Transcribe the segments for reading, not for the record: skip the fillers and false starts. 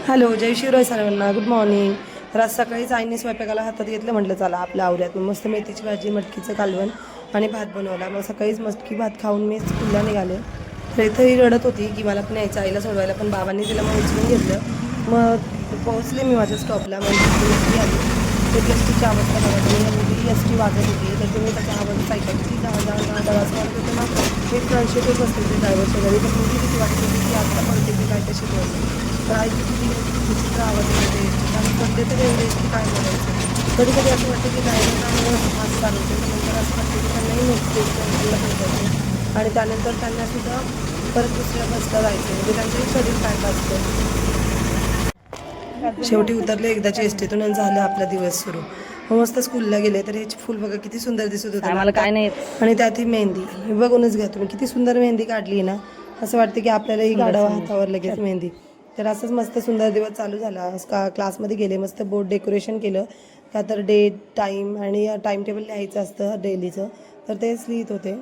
Hello, जय शिवराय सर्वांना. Good morning. तर आज सकाळीच आईने स्वयंपाकाला हातात घेतलं. म्हटलं चला आपल्या आवऱ्यात मस्त मेथीची भाजी, मटकीचं कालवण आणि भात बनवला. मग सकाळीच मटकी भात खाऊन मी स्कूलला निघाले. तर इथंही रडत होती की मला पण यायचं आईला सोडवायला, पण बाबांनी तिला मग उचलून घेतलं. मग पोहोचले मी माझ्या स्टॉपला. मग एस टी आली. ते एस टीची अवस्था बघा तुम्ही. एवढी एस टी वाजत होती तर तुम्ही त्याचा आवाज ऐकायची की दहा दहा दहा असं वाटत होतं ना. मी फ्रंटशीटच बसते ते ड्रायव्हरच्या घरी. तर मुलगी किती वाटत होती की आत्ता पडते की काय त्या शिकवायचं. तर आई किती विचित्र आवाज येते आणि पडले तर एवढे की काय बोलायचं. कधी कधी असं वाटतं की ड्रायव्हरला हात चालवते, नंतर असं वाटतं की त्यांनाही नोकरी पाहिजे आणि त्यानंतर त्यांना सुद्धा परत दुसऱ्या बसला जायचं, म्हणजे त्यांचंही शरीर काय असतं. शेवटी उतरले एकदाची एसटीतून आणि झालं आपला दिवस सुरू. मस्त स्कूलला गेले तर हे फुल बघा किती सुंदर दिसत होतं आम्हाला काय नाही आणि त्यात ही मेहंदी. हे बघूनच घ्या तुम्ही किती सुंदर मेहंदी काढली ना. असं वाटतं की आपल्यालाही काढावं हातावर लगेच मेहंदी. तर असंच मस्त सुंदर दिवस चालू झाला. क्लासमध्ये गेले, मस्त बोर्ड डेकोरेशन केलं. का तर डेट टाईम आणि टाईम टेबल लिहायचं असतं डेलीचं, तर तेच लिहित होते.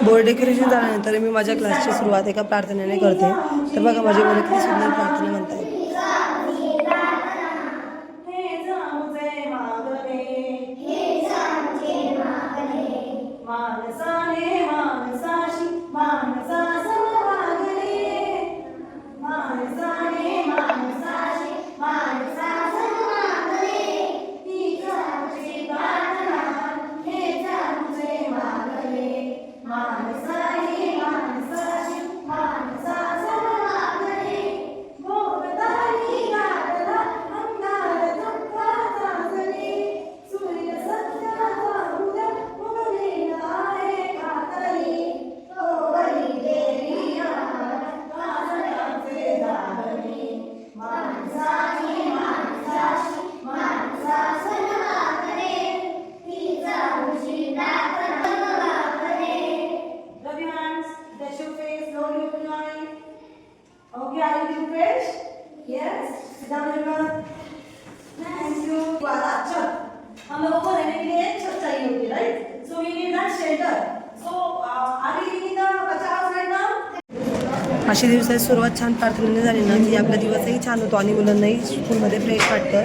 बोर्ड डेकोरेशन झाल्यानंतर मी माझ्या क्लासची सुरुवात एका प्रार्थनेने करते. तर बघा माझी मुलं किती सुंदर प्रार्थना म्हणतात. Okay, are you doing fresh? Yes. Sit down everyone. Thank you. अच्छा, हम लोगों को रहने के लिए छत चाहिए होती है, right? So we need that shelter. So are we living in the कच्चा house right now? अशी दिवसाची सुरुवात छान प्रार्थनेने झाली ना की आपला दिवसही छान होतो आणि मुलांनाही स्कूलमध्ये फ्रेश वाटतं.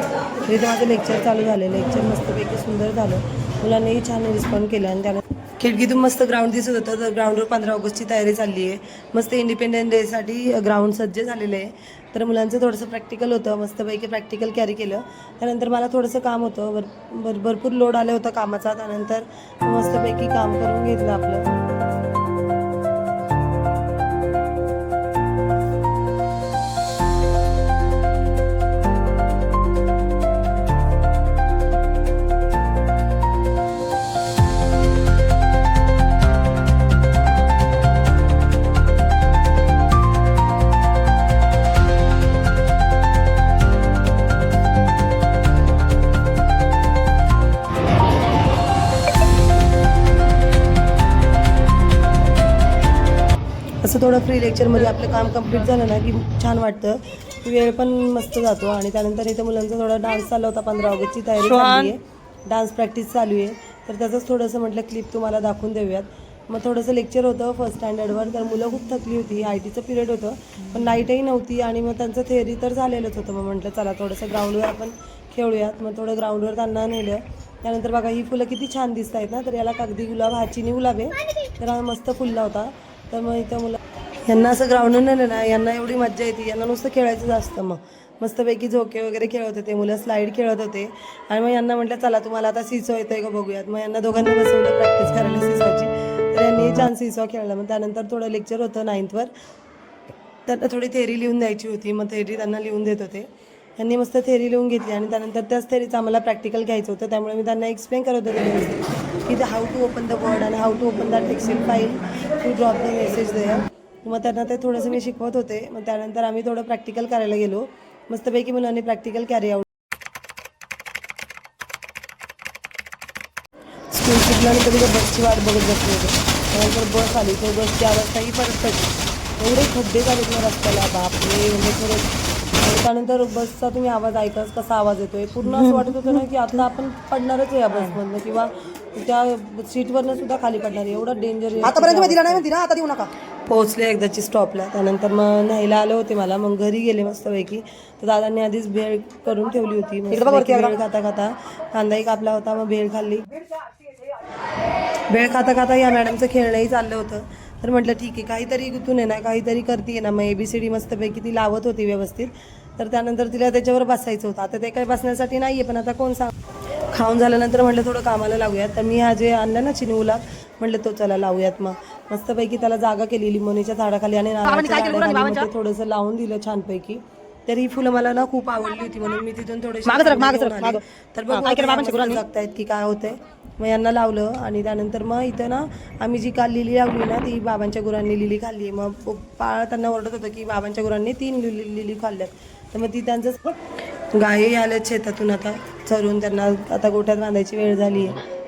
तिथे माझं लेक्चर चालू झालं. लेक्चर मस्तपैकी सुंदर झालं. मुलांनाही छान रिस्पॉन्ड केला आणि त्याला खिडकीतून मस्त ग्राउंड दिसत होतं. तर ग्राउंडवर 15 ऑगस्टची तयारी चालली आहे. मस्त इंडिपेंडन्स डेसाठी ग्राउंड सज्ज झालेलं आहे. तर मुलांचं थोडंसं प्रॅक्टिकल होतं. मस्तपैकी प्रॅक्टिकल कॅरी केलं. त्यानंतर मला थोडंसं काम होतं. भरपूर लोड आलं होतं कामाचा. त्यानंतर मस्तपैकी काम करून घेतलं आपलं. असं थोडं फ्री लेक्चरमध्ये आपलं काम कंप्लीट झालं ना की छान वाटतं. वेळ पण मस्त जातो. आणि त्यानंतर इथं मुलांचा थोडा डान्स चालला होता. 15 ऑगस्टची तयारी चालली आहे. डान्स प्रॅक्टिस चालू आहे. तर त्याचंच थोडंसं म्हटलं क्लिप तुम्हाला दाखवून देऊयात. मग थोडंसं लेक्चर होतं फर्स्ट स्टँडर्डवर. तर मुलं खूप थकली होती. IT चं पिरियड होतं, पण लाईटही नव्हती आणि मग त्यांचं थेअरी तर झालेलंच होतं. मग म्हटलं चला थोडंसं ग्राउंडवर आपण खेळूयात. मग थोडं ग्राउंडवर त्यांना नेलं. त्यानंतर बघा ही फुलं किती छान दिसत आहेत ना. तर याला कागदी गुलाब, हा चिनी गुलाब आहे. तर हा मस्त फुलला होता. तर मग इथं मुलं यांना असं ग्राउंडवर नेलं ना, यांना एवढी मज्जा येते. यांना नुसतं खेळायचं असतं. मग मस्तपैकी झोके वगैरे खेळत होते मुलं, स्लाईड खेळत होते. आणि मग यांना म्हटलं चला तुम्हाला आता सिसो येतोय का बघूयात. मग यांना दोघांना बसवलं प्रॅक्टिस करायला सिसोची. तर यांनी छान सिसो खेळलं. मग त्यानंतर थोडं लेक्चर होतं 9th त्यांना थोडी थेअरी लिहून द्यायची होती. मग थेअरी त्यांना लिहून देत होते. त्यांनी मस्त थेअरी लिहून घेतली आणि त्यानंतर त्याच थेअरीचं आम्हाला प्रॅक्टिकल घ्यायचं होतं. त्यामुळे मी त्यांना एक्सप्लेन करत होते की how to open the Word आणि how to open that Excel file to drop the message there. मग त्यांना ते थोडंसं मी शिकवत होते. मग त्यानंतर आम्ही थोडं प्रॅक्टिकल करायला गेलो. मस्तपैकी मुलांनी प्रॅक्टिकल कॅरी आउट. स्कूल सुटल्यानंतर तिथे बसची वाट बघत बसले होते. त्यानंतर बस आली. तर बसची अवस्थाही परत पडली. एवढे खड्डे झालेत ना रस्त्याला, बापरे. म्हणजे खरंच. त्यानंतर बसचा तुम्ही आवाज ऐकाच कसा आवाज येतोय. पूर्ण असं वाटत होतं ना की आता आपण पडणारच आहे या बसमधनं किंवा त्या सीटवरनं सुद्धा खाली पडणार आहे, एवढं डेंजर. आतापर्यंत दिला नाही म्हणते ना, आता देऊ नका. पोहोचले एकदाची स्टॉपला. त्यानंतर मग न्यायला आले होते मला, मग घरी गेले मस्तपैकी. तर दादांनी आधीच भेळ करून ठेवली होती. भेळ खाता खाता कांदाही कापला होता, मग भेळ खाल्ली. भेळ खाता खाता या मॅडमचं खेळणंही चाललं होतं. तर म्हटलं ठीक आहे, काहीतरी गुतून आहे ना, काहीतरी करते ना. मग ABCD मस्तपैकी ती लावत होती व्यवस्थित. तर त्यानंतर तिला त्याच्यावर बसायचं होतं. आता ते काही बसण्यासाठी नाही आहे, पण आता कोण सांग. खाऊन झाल्यानंतर म्हटलं थोडं कामाला लावूयात. तर मी हा जे आणलं ना चिनूला, म्हटलं तो चला लावूयात. मग मस्तपैकी त्याला जागा केली लिंबोणीच्या झाडाखाली आणि नारळाच्या झाडाखाली. मग ते थोडंसं लावून दिलं छानपैकी. तर ही फुलं मला ना खूप आवडली होती, म्हणून मी तिथून थोडेसे. तर बघू जगतायत की काय होतंय. मग यांना लावलं आणि त्यानंतर मग इथं ना आम्ही जी काल लिली लावली ना, ती बाबांच्या गुरांनी लिली खाल्ली आहे. मग पाळ त्यांना ओरडत होतं की बाबांच्या गुरांनी 3 लिली खाल्ल्यात. तर मग ती त्यांचं गायी आल्यात शेतातून आता चरून, त्यांना आता गोठ्यात बांधायची वेळ झाली आहे.